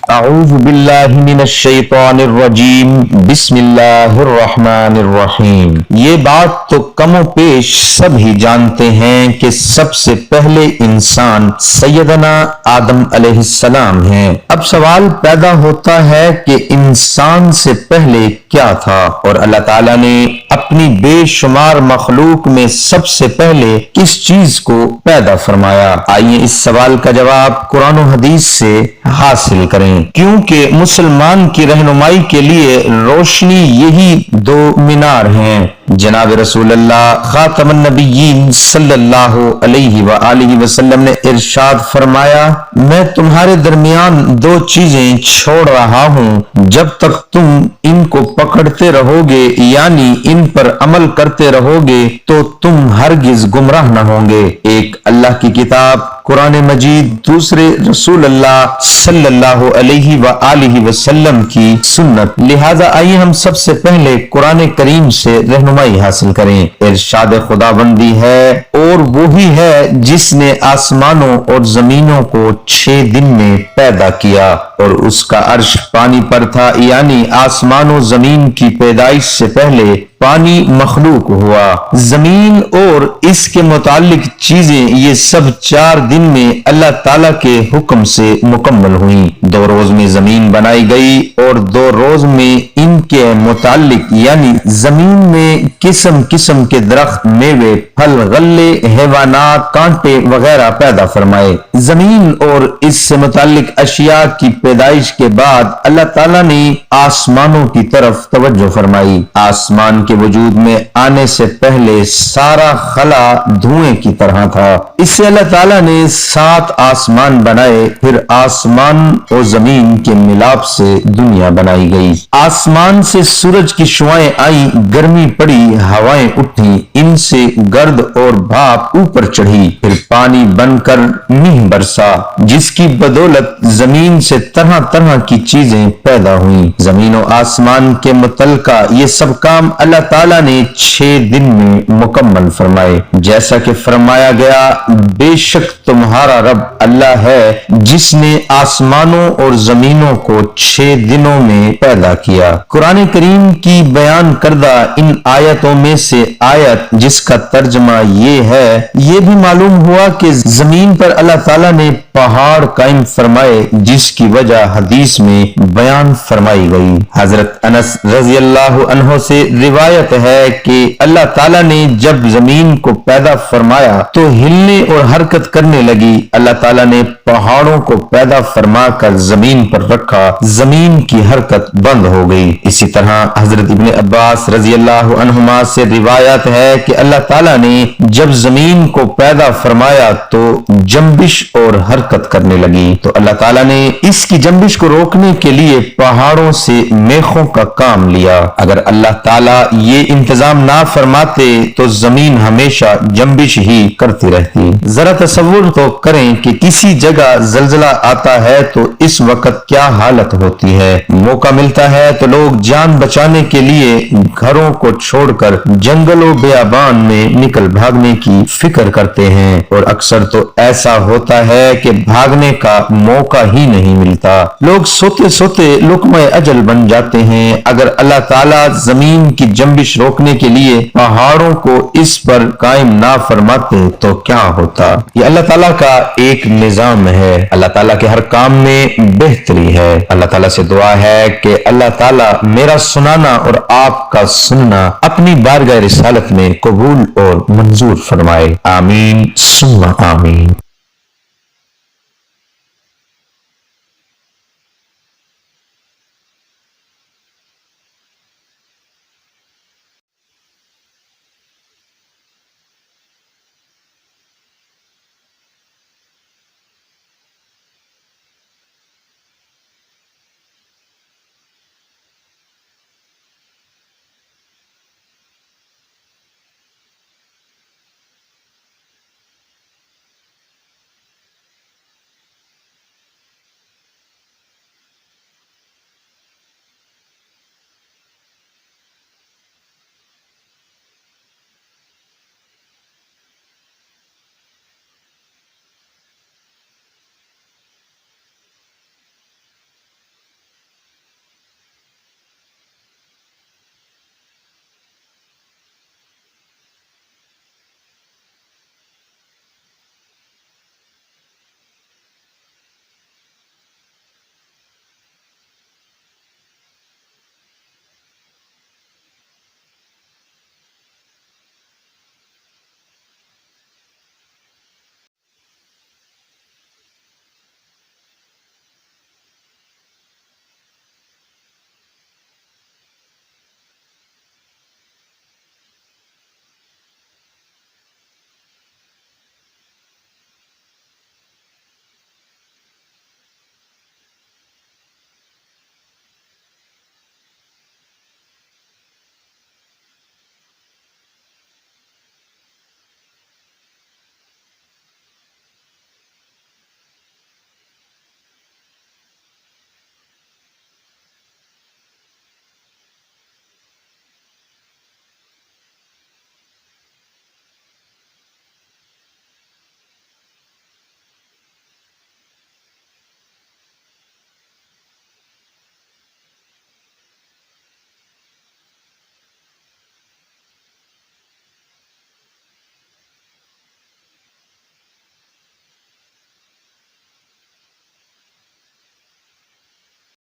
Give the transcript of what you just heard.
اعوذ باللہ من الشیطان الرجیم بسم اللہ الرحمن الرحیم۔ یہ بات تو کم و بیش سب ہی جانتے ہیں کہ سب سے پہلے انسان سیدنا آدم علیہ السلام ہیں۔ اب سوال پیدا ہوتا ہے کہ انسان سے پہلے کیا تھا اور اللہ تعالیٰ نے اپنی بے شمار مخلوق میں سب سے پہلے کس چیز کو پیدا فرمایا؟ آئیے اس سوال کا جواب قرآن و حدیث سے حاصل کریں، کیونکہ مسلمان کی رہنمائی کے لیے روشنی یہی دو مینار ہیں۔ جناب رسول اللہ خاتم النبیین صلی اللہ علیہ وآلہ وسلم نے ارشاد فرمایا، میں تمہارے درمیان دو چیزیں چھوڑ رہا ہوں، جب تک تم ان کو پکڑتے رہو گے یعنی ان پر عمل کرتے رہو گے تو تم ہرگز گمراہ نہ ہوں گے۔ ایک اللہ کی کتاب قرآن مجید، دوسرے رسول اللہ صلی اللہ علیہ وآلہ وسلم کی سنت۔ لہذا آئیے ہم سب سے پہلے قرآن کریم سے رہنمائی حاصل کریں۔ ارشاد خداوندی ہے، اور وہی ہے جس نے آسمانوں اور زمینوں کو 6 دن میں پیدا کیا اور اس کا عرش پانی پر تھا، یعنی آسمان و زمین کی پیدائش سے پہلے پانی مخلوق ہوا۔ زمین اور اس کے متعلق چیزیں یہ سب 4 دن میں اللہ تعالیٰ کے حکم سے مکمل ہوئیں۔ 2 روز میں زمین بنائی گئی اور 2 روز میں ان کے متعلق یعنی زمین میں قسم قسم کے درخت، میوے، پھل، غلے، حیوانات، کانٹے وغیرہ پیدا فرمائے۔ زمین اور اس سے متعلق اشیاء کی پیدائش کے بعد اللہ تعالیٰ نے آسمانوں کی طرف توجہ فرمائی۔ آسمان کے وجود میں آنے سے پہلے سارا خلا دھوئیں کی طرح تھا۔ اس سے اللہ تعالیٰ نے 7 آسمان بنائے، پھر آسمان اور زمین کے ملاپ سے دنیا بنائی گئی۔ آسمان سے سورج کی شعاعیں آئیں، گرمی پڑی، ہوائیں اٹھی، ان سے گرد اور بھاپ اوپر چڑھی، پھر پانی بن کر میہ برسا، جس کی بدولت زمین سے طرح طرح کی چیزیں پیدا ہوئیں۔ زمین و آسمان کے متعلقہ یہ سب کام اللہ تعالیٰ نے 6 دن میں مکمل فرمائے، جیسا کہ فرمایا گیا، بے شک تمہارا رب اللہ ہے جس نے آسمانوں اور زمینوں کو 6 دنوں میں پیدا کیا۔ قرآن کریم کی بیان کردہ ان آیتوں میں سے آیت جس کا ترجمہ یہ ہے، یہ بھی معلوم ہوا کہ زمین پر اللہ تعالیٰ نے پہاڑ قائم فرمائے، جس کی وجہ حدیث میں بیان فرمائی گئی۔ حضرت انس رضی اللہ عنہ سے روایت ہے کہ اللہ تعالیٰ نے جب زمین کو پیدا فرمایا تو ہلنے اور حرکت کرنے لگی۔ اللہ تعالیٰ نے پہاڑوں کو پیدا فرما کر زمین پر رکھا، زمین کی حرکت بند ہو گئی۔ اسی طرح حضرت ابن عباس رضی اللہ عنہما سے روایت ہے کہ اللہ تعالیٰ نے جب زمین کو پیدا فرمایا تو جنبش اور حرکت کرنے لگی، تو اللہ تعالیٰ نے اس کی جنبش کو روکنے کے لیے پہاڑوں سے میخوں کا کام لیا۔ اگر اللہ تعالیٰ یہ انتظام نہ فرماتے تو زمین ہمیشہ جنبش ہی کرتی رہتی۔ ذرا تصور تو کریں کہ کسی جگہ زلزلہ آتا ہے تو اس وقت کیا حالت ہوتی ہے۔ موقع ملتا ہے تو لوگ جان بچانے کے لیے گھروں کو چھوڑ کر جنگل و بیابان میں نکل بھاگنے کی فکر کرتے ہیں، اور اکثر تو ایسا ہوتا ہے کہ بھاگنے کا موقع ہی نہیں ملتا۔ لوگ سوتے سوتے لقمہ اجل بن جاتے ہیں۔ اگر اللہ تعالیٰ زمین کی جنبش روکنے کے لیے پہاڑوں کو اس پر قائم نہ فرماتے تو کیا ہوتا؟ یہ اللہ تعالیٰ کا ایک نظام ہے۔ اللہ تعالیٰ کے ہر کام میں بہتری ہے۔ اللہ تعالیٰ سے دعا ہے کہ اللہ تعالیٰ میرا سنانا اور آپ کا سننا اپنی بارگاہ رسالت میں قبول اور منظور فرمائے۔ آمین ثم آمین۔